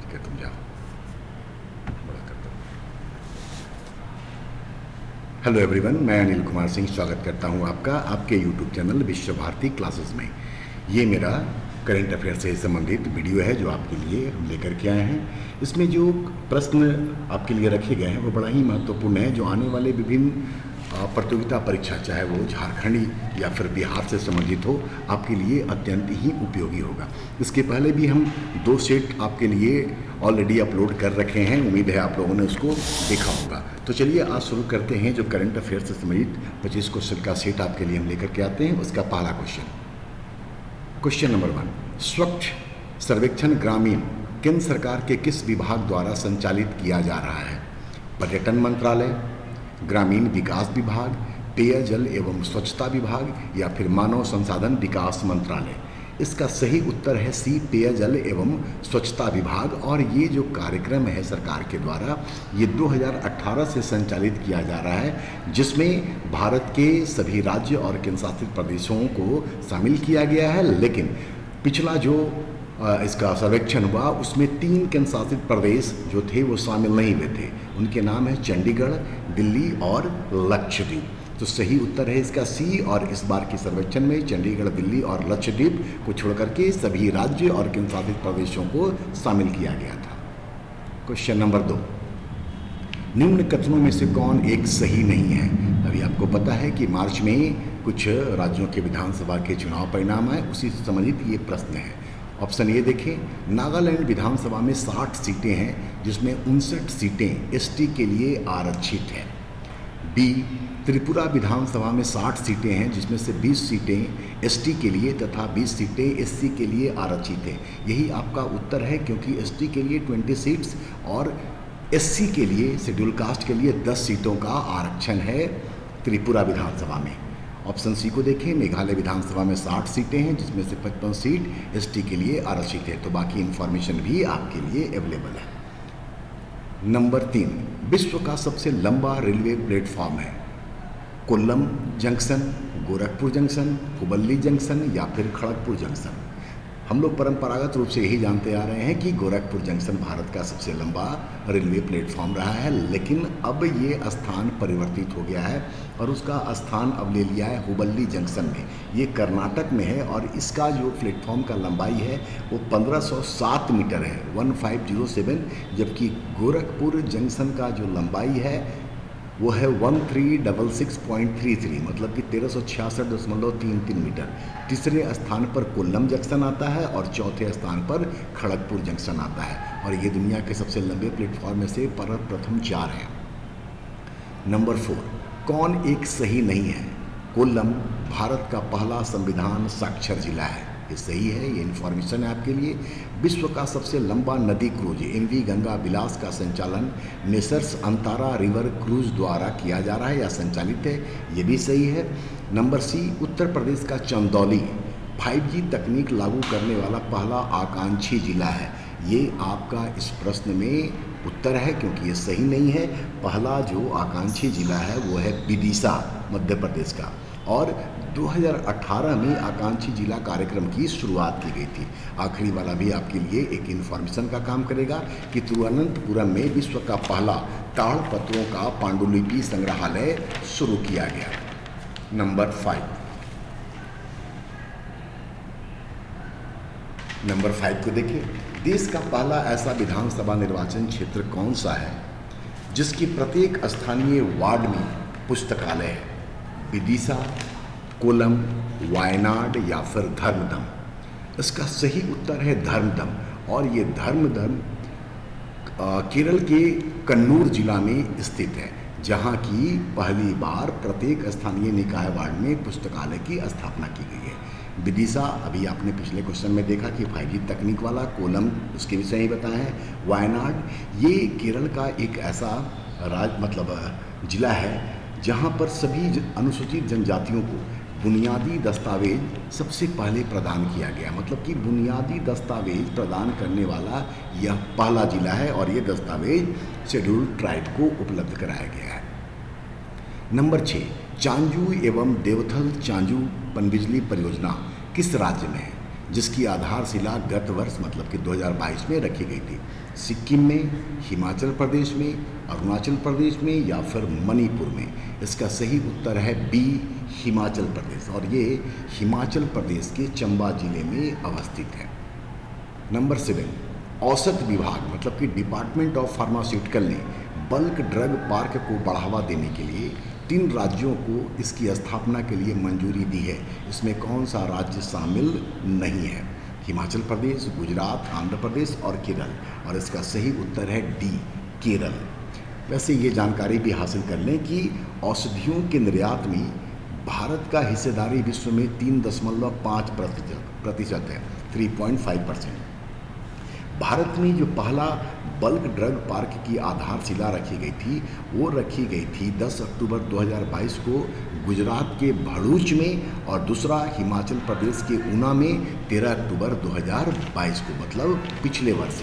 ठीक है, तुम जाओ, बड़ा कर दो। हेलो एवरीवन, मैं अनिल कुमार सिंह स्वागत करता हूं आपका आपके यूट्यूब चैनल विश्व भारती क्लासेस में। ये मेरा करेंट अफेयर से संबंधित वीडियो है जो आपके लिए हम लेकर के आए हैं। इसमें जो प्रश्न आपके लिए रखे गए हैं वो बड़ा ही महत्वपूर्ण है, जो आने वाले विभिन्न प्रतियोगिता परीक्षा, चाहे वो झारखंड या फिर बिहार से संबंधित हो, आपके लिए अत्यंत ही उपयोगी होगा। इसके पहले भी हम 2 सेट आपके लिए ऑलरेडी अपलोड कर रखे हैं, उम्मीद है आप लोगों ने उसको देखा होगा। तो चलिए आज शुरू करते हैं। जो करंट अफेयर से संबंधित 25 क्वेश्चन का सेट आपके लिए हम लेकर के आते हैं। उसका पहला क्वेश्चन नंबर 1, स्वच्छ सर्वेक्षण ग्रामीण केंद्र सरकार के किस विभाग द्वारा संचालित किया जा रहा है? पर्यटन मंत्रालय, ग्रामीण विकास विभाग, पेयजल एवं स्वच्छता विभाग या फिर मानव संसाधन विकास मंत्रालय? इसका सही उत्तर है सी, पेयजल एवं स्वच्छता विभाग। और ये जो कार्यक्रम है सरकार के द्वारा, ये 2018 से संचालित किया जा रहा है, जिसमें भारत के सभी राज्य और केंद्र शासित प्रदेशों को शामिल किया गया है। लेकिन पिछला जो इसका सर्वेक्षण हुआ उसमें 3 केंद्र शासित प्रदेश जो थे वो शामिल नहीं हुए थे। उनके नाम है चंडीगढ़, दिल्ली और लक्षद्वीप। तो सही उत्तर है इसका सी। और इस बार के सर्वेक्षण में चंडीगढ़, दिल्ली और लक्षद्वीप को छोड़कर के सभी राज्य और केंद्र शासित प्रदेशों को शामिल किया गया था। क्वेश्चन नंबर 2, निम्न कथनों में से कौन एक सही नहीं है? अभी आपको पता है कि मार्च में कुछ राज्यों के विधानसभा के चुनाव परिणाम आए, उसी से संबंधित ये प्रश्न है। ऑप्शन ए देखें, नागालैंड विधानसभा में 60 सीटें हैं जिसमें 59 सीटें एसटी के लिए आरक्षित हैं। बी, त्रिपुरा विधानसभा में 60 सीटें हैं जिसमें से 20 सीटें एसटी के लिए तथा 20 सीटें एससी के लिए आरक्षित हैं। यही आपका उत्तर है, क्योंकि एसटी के लिए 20 सीट्स और एससी के लिए, शेड्यूल कास्ट के लिए 10 सीटों का आरक्षण है त्रिपुरा विधानसभा में। ऑप्शन सी को देखें, मेघालय विधानसभा में 60 सीटें हैं जिसमें से 55 सीट एसटी के लिए आरक्षित है। तो बाकी इन्फॉर्मेशन भी आपके लिए अवेलेबल है। नंबर 3, विश्व का सबसे लंबा रेलवे प्लेटफॉर्म है? Kollam junction, Gorakhpur junction, Hubballi junction या फिर खड़गपुर जंक्शन? हम लोग परंपरागत रूप से यही जानते आ रहे हैं कि गोरखपुर जंक्शन भारत का सबसे लंबा रेलवे प्लेटफॉर्म रहा है, लेकिन अब ये स्थान परिवर्तित हो गया है और उसका स्थान अब ले लिया है हुबल्ली जंक्शन में। ये कर्नाटक में है और इसका जो प्लेटफॉर्म का लंबाई है वो 1507 मीटर है, 1507, जबकि गोरखपुर जंक्शन का जो लंबाई है वो है 1366.33, मतलब कि 1366.33 मीटर। तीसरे स्थान पर कोल्लम जंक्शन आता है और चौथे स्थान पर खड़गपुर जंक्शन आता है, और ये दुनिया के सबसे लंबे प्लेटफॉर्म में से प्रथम 4 हैं। नंबर 4, कौन एक सही नहीं है? कोल्लम भारत का पहला संविधान साक्षर जिला है। ये सही है, ये इन्फॉर्मेशन है आपके लिए। विश्व का सबसे लंबा नदी क्रूज एमवी गंगा विलास का संचालन मेसर्स अंतारा रिवर क्रूज द्वारा किया जा रहा है या संचालित है, ये भी सही है। नंबर सी, उत्तर प्रदेश का चंदौली 5G तकनीक लागू करने वाला पहला आकांक्षी जिला है। ये आपका इस प्रश्न में उत्तर है, क्योंकि ये सही नहीं है। पहला जो आकांक्षी जिला है वो है विदिशा, मध्य प्रदेश का, और 2018 में आकांक्षी जिला कार्यक्रम की शुरुआत की गई थी। आखिरी वाला भी आपके लिए एक इन्फॉर्मेशन का काम करेगा कि तिरुवनंतपुरम में विश्व का पहला ताड़पत्रों का पांडुलिपि संग्रहालय शुरू किया गया। नंबर 5 को देखिए, देश का पहला ऐसा विधानसभा निर्वाचन क्षेत्र कौन सा है जिसकी प्रत्येक स्थानीय वार्ड में पुस्तकालय है? विदिशा, कोल्लम, वायनाड या फिर धर्मदम? इसका सही उत्तर है धर्मदम, और ये धर्मदम केरल के कन्नूर जिला में स्थित है, जहाँ की पहली बार प्रत्येक स्थानीय निकाय वार्ड में पुस्तकालय की स्थापना की गई है। विदिशा अभी आपने पिछले क्वेश्चन में देखा कि 5G तकनीक वाला, कोल्लम उसके विषय ही बताए हैं, वायनाड ये केरल का एक ऐसा जिला है जहाँ पर सभी अनुसूचित जनजातियों को बुनियादी दस्तावेज सबसे पहले प्रदान किया गया, मतलब कि बुनियादी दस्तावेज प्रदान करने वाला यह पहला जिला है और ये दस्तावेज शेड्यूल्ड ट्राइब को उपलब्ध कराया गया है। नंबर 6, चांजू एवं देवथल चांजू पनबिजली परियोजना किस राज्य में है? जिसकी आधारशिला गत वर्ष मतलब कि 2022 में रखी गई थी? सिक्किम में, हिमाचल प्रदेश में, अरुणाचल प्रदेश में या फिर मणिपुर में? इसका सही उत्तर है बी, हिमाचल प्रदेश, और ये हिमाचल प्रदेश के चंबा जिले में अवस्थित है। नंबर 7, औसत विभाग मतलब कि डिपार्टमेंट ऑफ फार्मास्यूटिकल ने बल्क ड्रग पार्क को बढ़ावा देने के लिए 3 राज्यों को इसकी स्थापना के लिए मंजूरी दी है। इसमें कौन सा राज्य शामिल नहीं है? हिमाचल प्रदेश, गुजरात, आंध्र प्रदेश और केरल, और इसका सही उत्तर है डी, केरल। वैसे ये जानकारी भी हासिल कर लें कि औषधियों के निर्यात में भारत का हिस्सेदारी विश्व में 3.5% है, 3.5%। भारत में जो पहला बल्क ड्रग पार्क की आधारशिला रखी गई थी वो रखी गई थी 10 अक्टूबर 2022 को गुजरात के भरूच में, और दूसरा हिमाचल प्रदेश के ऊना में 13 अक्टूबर 2022 को, मतलब पिछले वर्ष।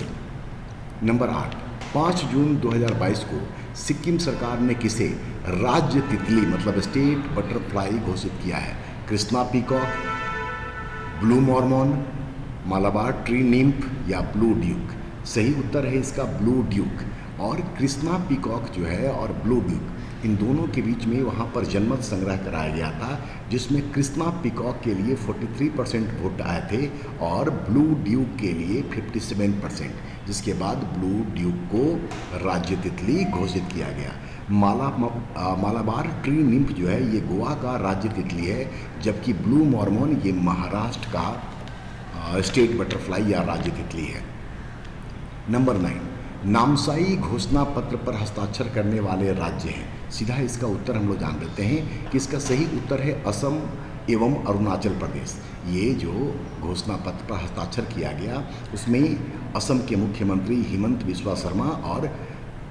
नंबर 8, 5 जून 2022 को सिक्किम सरकार ने किसे राज्य तितली मतलब स्टेट बटरफ्लाई घोषित किया है? Krishna peacock, blue mormon, Malabar tree nymph या ब्लू ड्यूक? सही उत्तर है इसका ब्लू ड्यूक। और कृष्णा पीकॉक जो है और ब्लू ड्यूक, इन दोनों के बीच में वहाँ पर जनमत संग्रह कराया गया था, जिसमें कृष्णा पीकॉक के लिए 43% वोट आए थे और ब्लू ड्यूक के लिए 57%, जिसके बाद ब्लू ड्यूक को राज्य तितली घोषित किया गया। मालाबार ट्री निम्फ जो है ये गोवा का राज्य तितली है, जबकि ब्लू मॉर्मॉन ये महाराष्ट्र का स्टेट बटरफ्लाई या राज्य तितली है। नंबर 9, नामसाई घोषणा पत्र पर हस्ताक्षर करने वाले राज्य हैं। सीधा इसका उत्तर हम लोग जान लेते हैं कि इसका सही उत्तर है असम एवं अरुणाचल प्रदेश। ये जो घोषणा पत्र पर हस्ताक्षर किया गया उसमें असम के मुख्यमंत्री हिमंत बिस्वा शर्मा और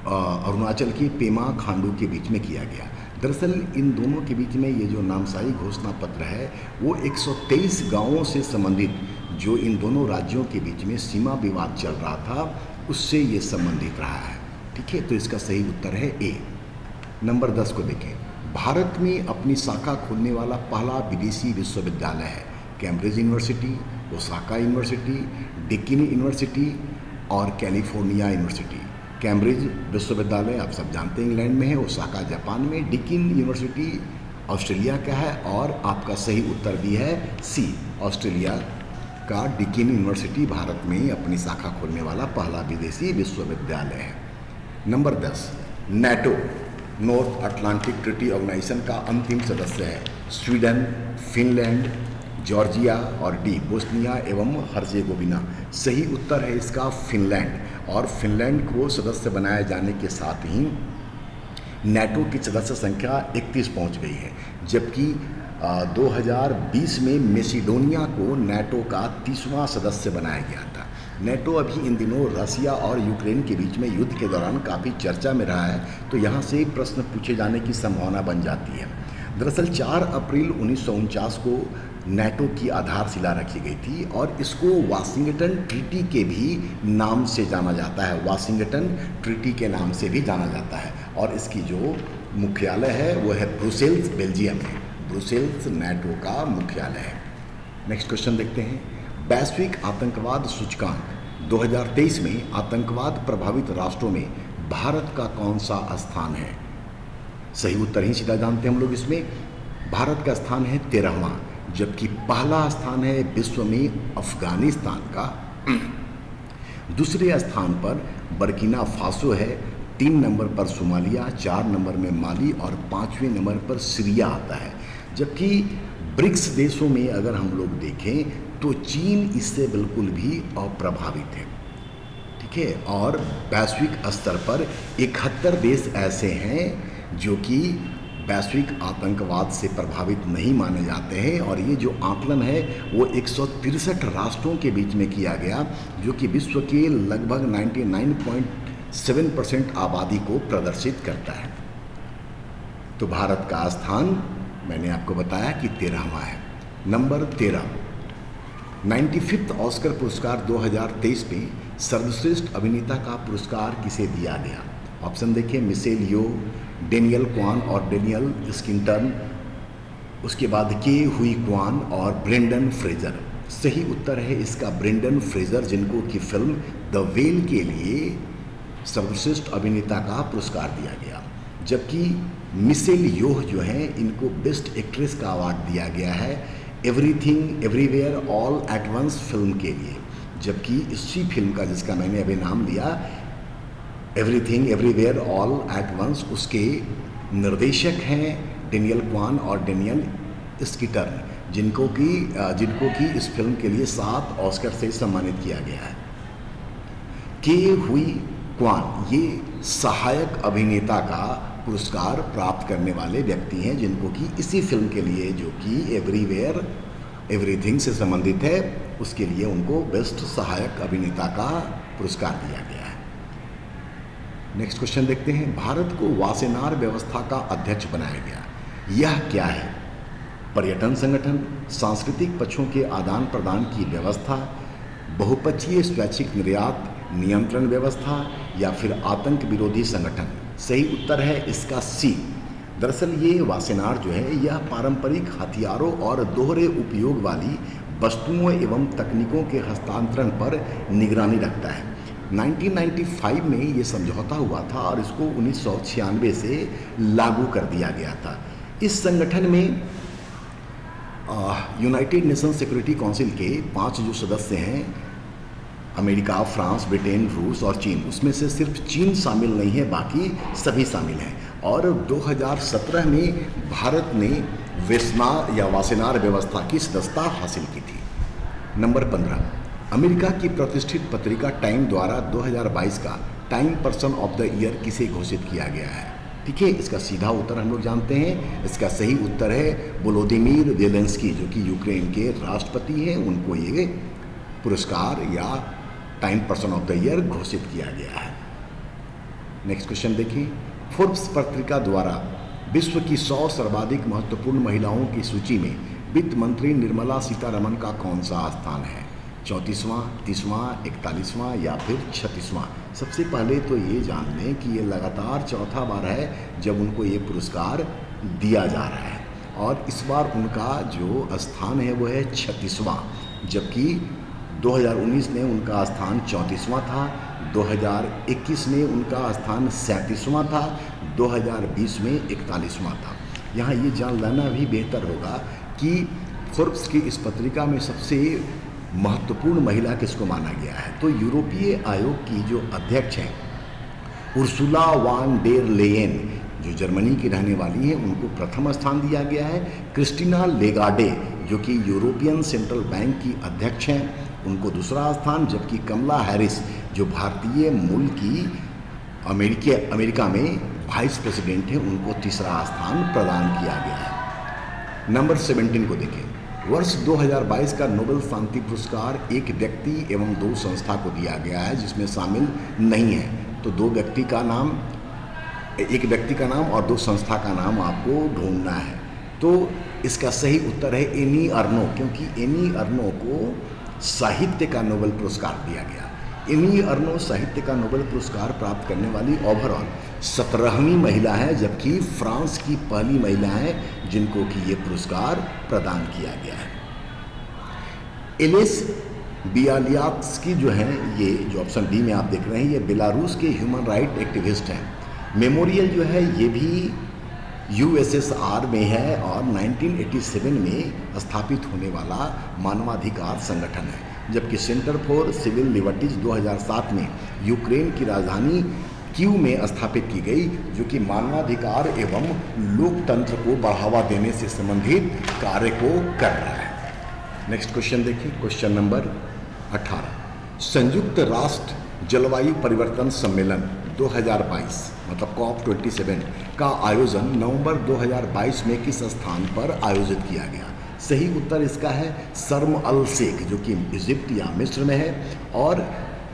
अरुणाचल की पेमा खांडू के बीच में किया गया। दरअसल इन दोनों के बीच में ये जो नामसाई घोषणा पत्र है वो 123 गांवों से संबंधित, जो इन दोनों राज्यों के बीच में सीमा विवाद चल रहा था उससे ये संबंधित रहा है। ठीक है, तो इसका सही उत्तर है ए। नंबर 10 को देखें। भारत में अपनी शाखा खोलने वाला पहला विदेशी विश्वविद्यालय है Cambridge university, Osaka university, Deccan university और कैलिफोर्निया यूनिवर्सिटी। कैम्ब्रिज विश्वविद्यालय आप सब जानते हैं इंग्लैंड में है, ओसाका जापान में, डेक्कन यूनिवर्सिटी ऑस्ट्रेलिया का है, और आपका सही उत्तर भी है सी, ऑस्ट्रेलिया का डेक्कन यूनिवर्सिटी भारत में अपनी शाखा खोलने वाला पहला विदेशी विश्वविद्यालय है। Number 10, NATO North Atlantic Treaty Organization का अंतिम सदस्य है स्वीडन, फिनलैंड, जॉर्जिया और डी, बोस्निया एवं हर्जेगोविना। सही उत्तर है इसका फिनलैंड, और फिनलैंड को सदस्य बनाए जाने के साथ ही नेटो की सदस्य संख्या 31 पहुंच गई है, जबकि 2020 में मैसेडोनिया को नेटो का 30वां सदस्य बनाया गया था। नेटो अभी इन दिनों रसिया और यूक्रेन के बीच में युद्ध के दौरान काफ़ी चर्चा में रहा है, तो यहाँ से प्रश्न पूछे जाने की संभावना बन जाती है। दरअसल 4 अप्रैल 1949 को नेटो की आधारशिला रखी गई थी और इसको वाशिंगटन ट्रीटी के भी नाम से जाना जाता है, वाशिंगटन ट्रीटी के नाम से भी जाना जाता है, और इसकी जो मुख्यालय है वो है ब्रुसेल्स, बेल्जियम में। ब्रुसेल्स नेटो का मुख्यालय है। नेक्स्ट क्वेश्चन देखते हैं। वैश्विक आतंकवाद सूचकांक 2023 में आतंकवाद प्रभावित राष्ट्रों में भारत का कौन सा स्थान है? सही उत्तर ही सीधा जानते हैं हम लोग इसमें। भारत का स्थान है 13वां, जबकि पहला स्थान है विश्व में अफगानिस्तान का। दूसरे स्थान पर बर्किना फासो है, 3 नंबर पर सोमालिया, 4 नंबर में माली और 5वें नंबर पर सीरिया आता है। जबकि ब्रिक्स देशों में अगर हम लोग देखें तो चीन इससे बिल्कुल भी अप्रभावित है। ठीक है, और वैश्विक स्तर पर 71 देश ऐसे हैं जो कि वैश्विक आतंकवाद से प्रभावित नहीं माने जाते हैं, और ये जो आकलन है वो 163 राष्ट्रों के बीच में किया गया, जो कि विश्व के लगभग 99.7% आबादी को प्रदर्शित करता है। तो भारत का स्थान मैंने आपको बताया कि 13वां है। नंबर 13, 95th ऑस्कर पुरस्कार 2023 में सर्वश्रेष्ठ अभिनेता का पुरस्कार किसे दिया गया? ऑप्शन देखिए, मिशेल यो, डेनियल क्वान और डेनियल स्किंटन, उसके बाद के हुई क्वान और ब्रेंडन फ्रेजर। सही उत्तर है इसका ब्रेंडन फ्रेजर, जिनको की फिल्म द वेल के लिए सर्वश्रेष्ठ अभिनेता का पुरस्कार दिया गया। जबकि मिशेल योह जो हैं इनको बेस्ट एक्ट्रेस का अवार्ड दिया गया है everything everywhere all at once film के लिए। जबकि इसी फिल्म का, जिसका मैंने अभी नाम लिया everything everywhere all at once, उसके निर्देशक हैं डेनियल क्वान और डेनियल स्कीटर्न, जिनको कि इस फिल्म के लिए 7 ऑस्कर से सम्मानित किया गया है। के हुई क्वान ये सहायक अभिनेता का पुरस्कार प्राप्त करने वाले व्यक्ति हैं, जिनको कि इसी फिल्म के लिए, जो कि एवरीवेयर एवरीथिंग से संबंधित है, उसके लिए उनको बेस्ट सहायक अभिनेता का पुरस्कार दिया गया है। नेक्स्ट क्वेश्चन देखते हैं। भारत को वासेनार व्यवस्था का अध्यक्ष बनाया गया, यह क्या है? पर्यटन संगठन, सांस्कृतिक पक्षों के आदान प्रदान की व्यवस्था, बहुपक्षीय स्वैच्छिक निर्यात नियंत्रण व्यवस्था, या फिर आतंक विरोधी संगठन। सही उत्तर है इसका सी। दरअसल ये वासेनार जो है यह पारंपरिक हथियारों और दोहरे उपयोग वाली वस्तुओं एवं तकनीकों के हस्तांतरण पर निगरानी रखता है। 1995 में ये समझौता हुआ था और इसको 1996 से लागू कर दिया गया था। इस संगठन में यूनाइटेड नेशन सिक्योरिटी काउंसिल के 5 जो सदस्य हैं, अमेरिका, फ्रांस, ब्रिटेन, रूस और चीन, उसमें से सिर्फ चीन शामिल नहीं है, बाकी सभी शामिल हैं। और 2017 में भारत ने वासेनार व्यवस्था की सदस्यता हासिल की थी। नंबर 15, अमेरिका की प्रतिष्ठित पत्रिका टाइम द्वारा 2022 का time person of the year किसे घोषित किया गया है? ठीक है, इसका सीधा उत्तर हम लोग जानते हैं। इसका सही उत्तर है वोलोदिमीर जेलेंस्की, जो कि यूक्रेन के राष्ट्रपति हैं। उनको ये पुरस्कार या time person of the year घोषित किया गया है। नेक्स्ट क्वेश्चन देखिए। फोर्ब्स पत्रिका द्वारा विश्व की 100 सर्वाधिक महत्वपूर्ण महिलाओं की सूची में वित्त मंत्री निर्मला सीतारमण का कौन सा स्थान है? 34वां, 30वां, 41वां या फिर 36वां? सबसे पहले तो ये जान लें कि ये लगातार चौथा बार है जब उनको ये पुरस्कार दिया जा रहा है, और इस बार उनका जो स्थान है वो है 36वां, जबकि 2019 में उनका स्थान 34वां था, 2021 में उनका स्थान 37वां था, 2020 में 41वां था। यहाँ ये जान लेना भी बेहतर होगा कि फोर्ब्स की इस पत्रिका में सबसे महत्वपूर्ण महिला किसको माना गया है। तो यूरोपीय आयोग की जो अध्यक्ष हैं उर्सुला वान डेर लेयेन, जो जर्मनी की रहने वाली हैं, उनको प्रथम स्थान दिया गया है। क्रिस्टीना लेगार्डे, जो कि यूरोपियन सेंट्रल बैंक की अध्यक्ष हैं, उनको दूसरा स्थान, जबकि कमला हैरिस, जो भारतीय मूल की अमेरिका में वाइस प्रेसिडेंट हैं, उनको तीसरा स्थान प्रदान किया गया है। नंबर 17 को देखें। वर्ष 2022 का नोबेल शांति पुरस्कार एक व्यक्ति एवं 2 संस्था को दिया गया है, जिसमें शामिल नहीं है। तो एक व्यक्ति का नाम और 2 संस्था का नाम आपको ढूंढना है। तो इसका सही उत्तर है एनी अर्नो, क्योंकि एनी अर्नो को साहित्य का नोबेल पुरस्कार दिया गया। एनी अर्नो साहित्य का नोबेल पुरस्कार प्राप्त करने वाली ओवरऑल 17वीं महिला है, जबकि फ्रांस की पहली महिला है जिनको कि ये पुरस्कार प्रदान किया गया है। एलिस बियालियात्स्की जो हैं, ये जो ऑप्शन डी में आप देख रहे हैं, ये बेलारूस के ह्यूमन राइट एक्टिविस्ट हैं। मेमोरियल जो है ये भी यूएसएसआर में है और 1987 में स्थापित होने वाला मानवाधिकार संगठन है, जबकि सेंटर फॉर सिविल लिबर्टीज 2007 में यूक्रेन की राजधानी कीव में स्थापित की गई, जो कि मानवाधिकार एवं लोकतंत्र को बढ़ावा देने से संबंधित कार्य को कर रहा है। नेक्स्ट क्वेश्चन देखिए, क्वेश्चन नंबर 18। संयुक्त राष्ट्र जलवायु परिवर्तन सम्मेलन 2022 मतलब COP27 का आयोजन नवंबर 2022 में किस स्थान पर आयोजित किया गया? सही उत्तर इसका है शर्म अल शेख, जो कि इजिप्ट या मिस्र में है। और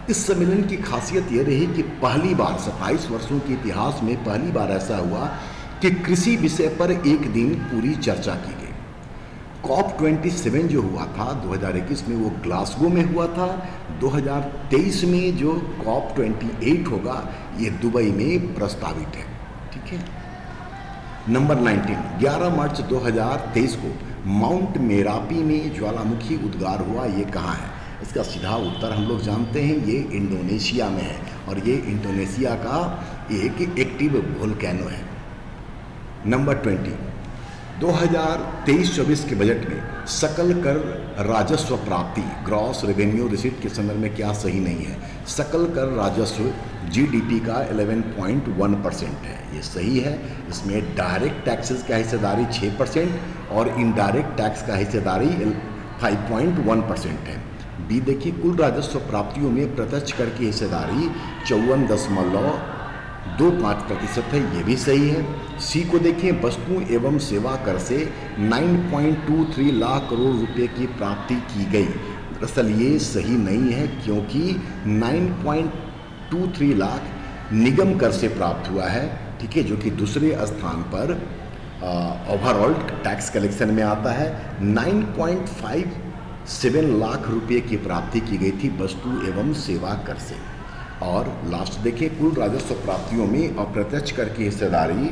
इस सम्मेलन की खासियत ये रही कि पहली बार 27 वर्षों के इतिहास में पहली बार ऐसा हुआ कि कृषि विषय पर एक दिन पूरी चर्चा की गई। COP27 जो हुआ था 2021 में वो ग्लासगो में हुआ था। 2023 में जो COP28 होगा ये दुबई में प्रस्तावित है। ठीक है। नंबर 19, 11 मार्च 2023 को माउंट मेरापी में ज्वालामुखी उद्गार हुआ, ये कहाँ है? इसका सीधा उत्तर हम लोग जानते हैं, ये इंडोनेशिया में है और ये इंडोनेशिया का एक एक्टिव वोल्केनो है। नंबर 20, 2023-24 के बजट में सकल कर राजस्व प्राप्ति ग्रॉस रेवेन्यू रिसीट के संदर्भ में क्या सही नहीं है? सकल कर राजस्व जीडीपी का 11.1% है, ये सही है। इसमें डायरेक्ट टैक्सेस का हिस्सेदारी 6% और इनडायरेक्ट टैक्स का हिस्सेदारी 5.1% है। बी देखिए, कुल राजस्व प्राप्तियों में प्रत्यक्ष कर की हिस्सेदारी 54.25% है, ये भी सही है। सी को देखें, वस्तु एवं सेवा कर से 9.23 लाख करोड़ रुपए की प्राप्ति की गई। दरअसल ये सही नहीं है, क्योंकि 9.23 लाख निगम कर से प्राप्त हुआ है, ठीक है, जो कि दूसरे स्थान पर ओवरऑल टैक्स कलेक्शन में आता है। 9.57 लाख रुपए की प्राप्ति की गई थी वस्तु एवं सेवा कर से। और लास्ट देखिए, कुल राजस्व प्राप्तियों में अप्रत्यक्ष कर की हिस्सेदारी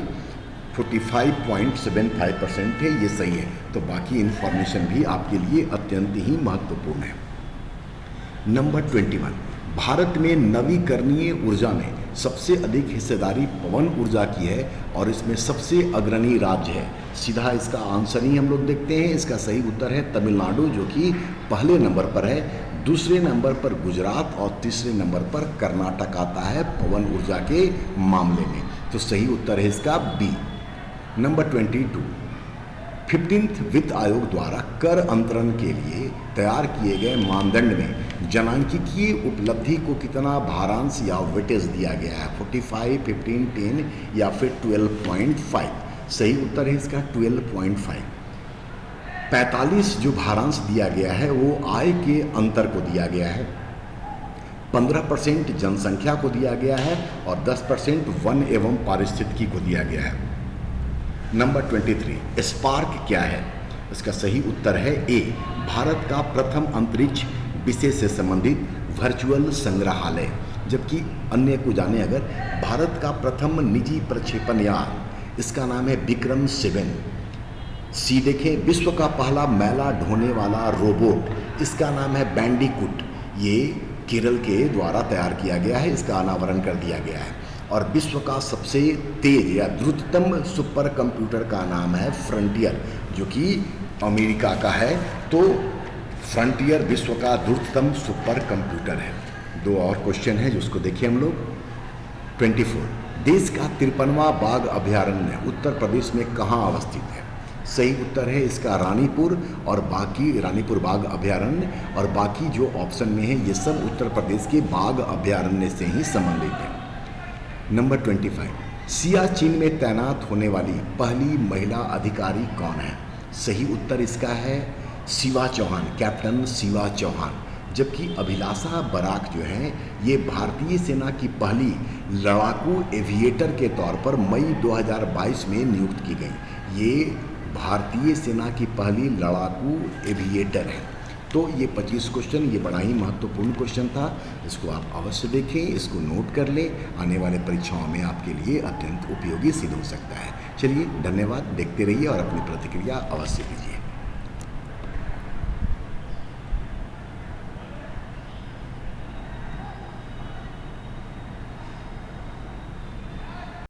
45.75% है, ये सही है। तो बाकी इन्फॉर्मेशन भी आपके लिए अत्यंत ही महत्वपूर्ण है। नंबर 21, भारत में नवीकरणीय ऊर्जा में सबसे अधिक हिस्सेदारी पवन ऊर्जा की है और इसमें सबसे अग्रणी राज्य है। सीधा इसका आंसर ही हम लोग देखते हैं। इसका सही उत्तर है तमिलनाडु, जो कि पहले नंबर पर है। दूसरे नंबर पर गुजरात और तीसरे नंबर पर कर्नाटक आता है पवन ऊर्जा के मामले में। तो सही उत्तर है इसका बी। नंबर 22, 15th वित्त आयोग द्वारा कर अंतरण के लिए तैयार किए गए मानदंड में जनांकिकीय उपलब्धि को कितना भारांश या वेटेज दिया गया है? 45, 15, 10 या फिर 12.5? सही उत्तर है इसका 12.5। 45 जो भारांश दिया गया है वो आय के अंतर को दिया गया है, 15% जनसंख्या को दिया गया है और 10% वन एवं पारिस्थितिकी को दिया गया है। नंबर 23, स्पार्क क्या है? इसका सही उत्तर है ए, भारत का प्रथम अंतरिक्ष विषय से संबंधित वर्चुअल संग्रहालय। जबकि अन्य को जाने अगर, भारत का प्रथम निजी प्रक्षेपण यान, इसका नाम है विक्रम 7। सी देखें, विश्व का पहला मैला ढोने वाला रोबोट, इसका नाम है बैंडिकूट। ये केरल के द्वारा तैयार किया गया है, इसका अनावरण कर दिया गया है। और विश्व का सबसे तेज या द्रुततम सुपर कंप्यूटर का नाम है फ्रंटियर, जो कि अमेरिका का है। तो फ्रंटियर विश्व का द्रुततम सुपर कंप्यूटर है। दो और क्वेश्चन है जिसको देखिए हम लोग। 24, देश का 53वां बाघ अभयारण्य उत्तर प्रदेश में कहाँ अवस्थित है? सही उत्तर है इसका रानीपुर और बाकी रानीपुर बाघ अभयारण्य, और बाकी जो ऑप्शन में है ये सब उत्तर प्रदेश के बाघ अभयारण्य से ही संबंधित है। नंबर 25, सियाचिन में तैनात होने वाली पहली महिला अधिकारी कौन है? सही उत्तर इसका है शिवा चौहान, कैप्टन शिवा चौहान। जबकि अभिलाषा बराक जो है ये भारतीय सेना की पहली लड़ाकू एविएटर के तौर पर मई 2022 में नियुक्त की गई। ये भारतीय सेना की पहली लड़ाकू एविएटर है। तो ये 25 क्वेश्चन, ये बड़ा ही महत्वपूर्ण क्वेश्चन था। इसको आप अवश्य देखें, इसको नोट कर लें, आने वाले परीक्षाओं में आपके लिए अत्यंत उपयोगी सिद्ध हो सकता है। चलिए, धन्यवाद, देखते रहिए और अपनी प्रतिक्रिया अवश्य दीजिए।